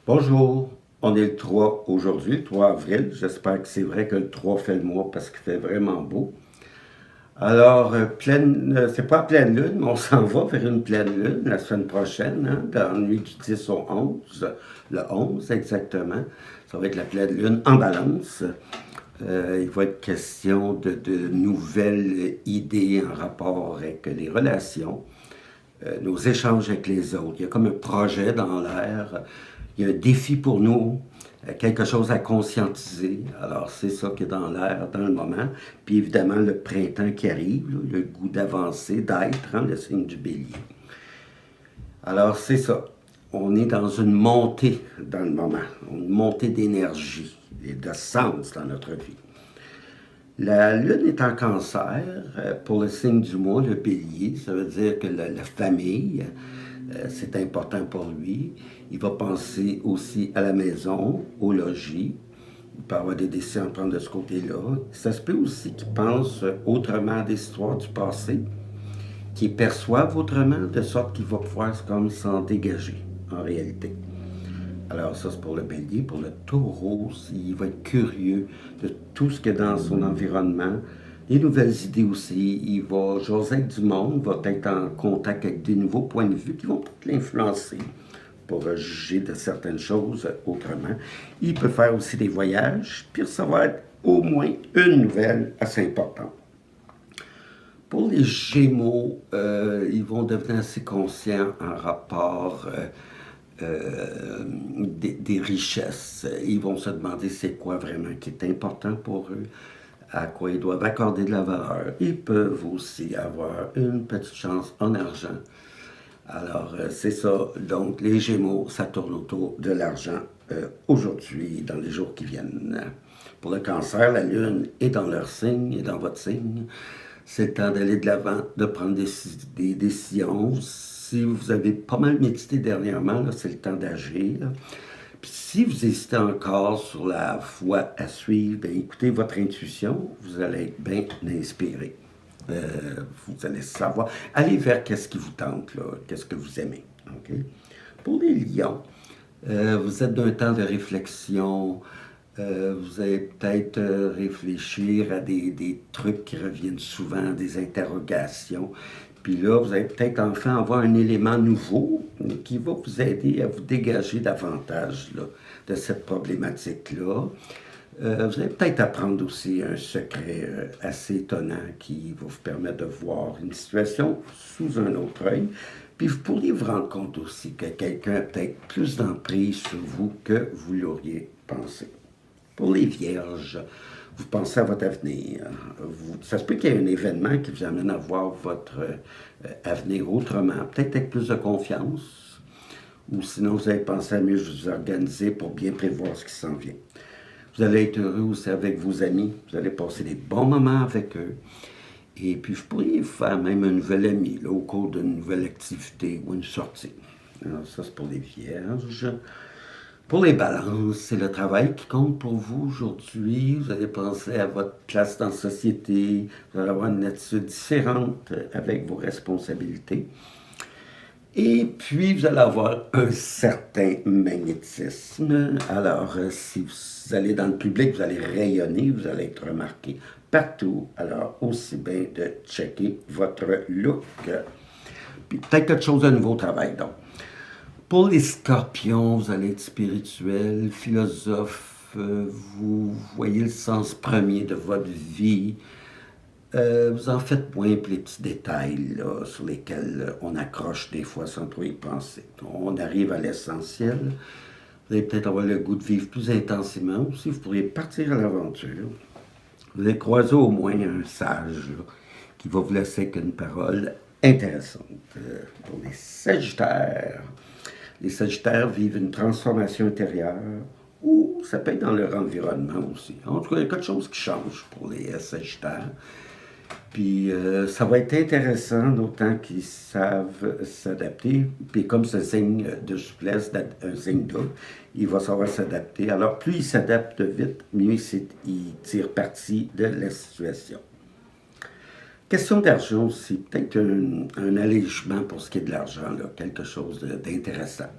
Bonjour, on est le 3 aujourd'hui, le 3 avril. J'espère que c'est vrai que le 3 fait le mois parce qu'il fait vraiment beau. Alors, c'est pas pleine lune, mais on s'en va vers une pleine lune la semaine prochaine, hein, dans la nuit du 10 au 11, le 11 exactement. Ça va être la pleine lune en balance. Il va être question de nouvelles idées en rapport avec les relations, nos échanges avec les autres. Il y a comme un projet dans l'air. Il y a un défi pour nous, quelque chose à conscientiser. Alors, c'est ça qui est dans l'air, dans le moment. Puis évidemment, le printemps qui arrive, là, le goût d'avancer, d'être, hein, le signe du bélier. Alors, c'est ça. On est dans une montée dans le moment, une montée d'énergie et de sens dans notre vie. La lune est en cancer pour le signe du mois, le bélier. Ça veut dire que la famille, c'est important pour lui. Il va penser aussi à la maison, au logis. Il peut avoir des décisions à prendre de ce côté-là. Ça se peut aussi qu'il pense autrement à des histoires du passé, qu'il perçoive autrement, de sorte qu'il va pouvoir comme s'en dégager en réalité. Alors ça, c'est pour le bélier. Pour le taureau, il va être curieux de tout ce qu'il y a dans son environnement, des nouvelles idées aussi. Il va jaser avec du monde, va être en contact avec des nouveaux points de vue qui vont peut-être l'influencer pour juger de certaines choses autrement. Il peut faire aussi des voyages, puis ça va être au moins une nouvelle assez importante. Pour les Gémeaux, ils vont devenir assez conscients en rapport des richesses. Ils vont se demander c'est quoi vraiment qui est important pour eux, à quoi ils doivent accorder de la valeur. Ils peuvent aussi avoir une petite chance en argent. Alors, c'est ça. Donc, les Gémeaux, ça tourne autour de l'argent aujourd'hui, dans les jours qui viennent. Pour le cancer, la Lune est dans leur signe et dans votre signe. C'est le temps d'aller de l'avant, de prendre des décisions. Si vous avez pas mal médité dernièrement, c'est le temps d'agir. Puis si vous hésitez encore sur la voie à suivre, bien, écoutez votre intuition, vous allez être bien inspiré. Vous allez savoir. Allez vers qu'est-ce qui vous tente, là, qu'est-ce que vous aimez. OK? Pour les lions, vous êtes d'un temps de réflexion. Vous allez peut-être réfléchir à des trucs qui reviennent souvent, des interrogations. Puis là, vous allez peut-être enfin avoir un élément nouveau qui va vous aider à vous dégager davantage là, de cette problématique-là. Vous allez peut-être apprendre aussi un secret assez étonnant qui va vous permettre de voir une situation sous un autre œil. Puis vous pourriez vous rendre compte aussi que quelqu'un a peut-être plus d'emprise sur vous que vous l'auriez pensé. Pour les vierges, vous pensez à votre avenir. Ça se peut qu'il y ait un événement qui vous amène à voir votre avenir autrement, peut-être avec plus de confiance, ou sinon vous allez penser à mieux vous organiser pour bien prévoir ce qui s'en vient. Vous allez être heureux aussi avec vos amis, vous allez passer des bons moments avec eux. Et puis, vous pourriez faire même un nouvel ami là, au cours d'une nouvelle activité ou une sortie. Alors, ça, c'est pour les vierges. Pour les balances, c'est le travail qui compte pour vous aujourd'hui. Vous allez penser à votre place dans la société. Vous allez avoir une attitude différente avec vos responsabilités. Et puis, vous allez avoir un certain magnétisme. Alors, si vous allez dans le public, vous allez rayonner, vous allez être remarqué partout. Alors, aussi bien de checker votre look. Puis, peut-être quelque chose de nouveau au travail, donc. Pour les scorpions, vous allez être spirituel, philosophe, vous voyez le sens premier de votre vie. Vous en faites moins pour les petits détails là, sur lesquels on accroche des fois sans trop y penser. On arrive à l'essentiel. Vous allez peut-être avoir le goût de vivre plus intensément aussi. Vous pourriez partir à l'aventure. Vous allez croiser au moins un sage là, qui va vous laisser avec une parole intéressante. Pour les Sagittaires vivent une transformation intérieure ou ça peut être dans leur environnement aussi. En tout cas, il y a quelque chose qui change pour les Sagittaires. Puis ça va être intéressant, d'autant qu'ils savent s'adapter. Puis comme ce signe de souplesse, un signe double, il va savoir s'adapter. Alors plus il s'adapte vite, mieux il tire parti de la situation. Question d'argent aussi, peut-être un allègement pour ce qui est de l'argent, là, quelque chose d'intéressant.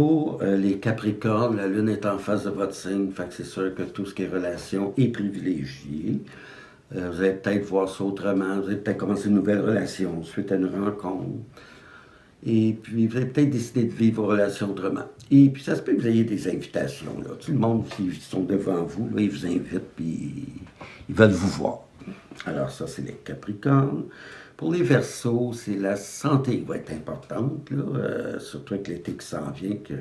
Pour les Capricornes, la Lune est en face de votre signe, fait que c'est sûr que tout ce qui est relation est privilégié. Vous allez peut-être voir ça autrement, vous allez peut-être commencer une nouvelle relation suite à une rencontre. Et puis, vous allez peut-être décider de vivre vos relations autrement. Et puis, ça se peut que vous ayez des invitations. Là. Tout le monde, s'ils sont devant vous, là, ils vous invitent, puis ils veulent vous voir. Alors, ça, c'est les Capricornes. Pour les Verseaux, c'est la santé qui va être importante, là, surtout avec l'été qui s'en vient, que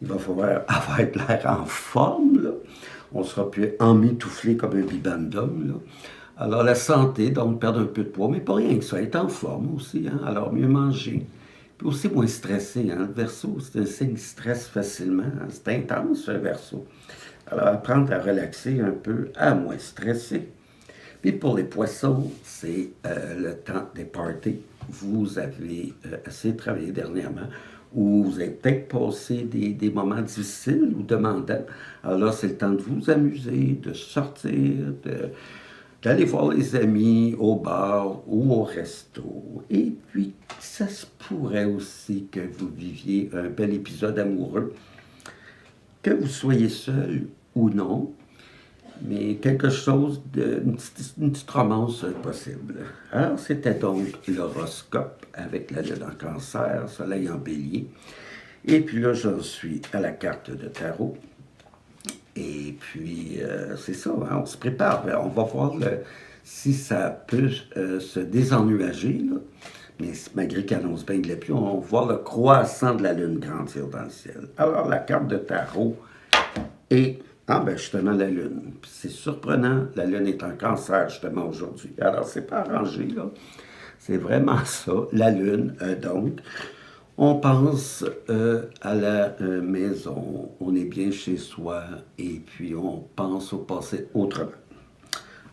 il va falloir avoir l'air en forme. Là. On ne sera plus emmitouflé comme un bibendum. Là. Alors, la santé, donc perdre un peu de poids, mais pas rien que ça, être en forme aussi. Hein? Alors, mieux manger. Puis aussi moins stressé. Hein? Le Verseau, c'est un signe qui stresse facilement. Hein? C'est intense, un Verseau. Alors, apprendre à relaxer un peu, à moins stresser. Puis pour les Poissons, c'est le temps des parties. Vous avez assez travaillé dernièrement, ou vous avez peut-être passé des moments difficiles ou demandants. Alors là, c'est le temps de vous amuser, de sortir, d'aller voir les amis au bar ou au resto. Et puis, ça se pourrait aussi que vous viviez un bel épisode amoureux, que vous soyez seul ou non, mais quelque chose une petite romance possible. Alors, c'était donc l'horoscope avec la Lune en Cancer, Soleil en Bélier. Et puis là, j'en suis à la carte de tarot. Et puis, c'est ça, hein, on se prépare. On va voir si ça peut se désennuager, là. Mais malgré qu'il annonce bien de la pluie, on va voir le croissant de la Lune grandir dans le ciel. Alors, la carte de tarot est... Ah, ben justement, la Lune. C'est surprenant, la Lune est en Cancer, justement, aujourd'hui. Alors, c'est pas arrangé, là. C'est vraiment ça, la Lune. Donc, on pense à la maison, on est bien chez soi, et puis on pense au passé autrement.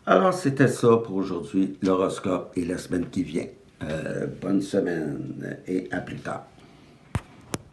Alors, c'était ça pour aujourd'hui, l'horoscope et la semaine qui vient. Bonne semaine et à plus tard.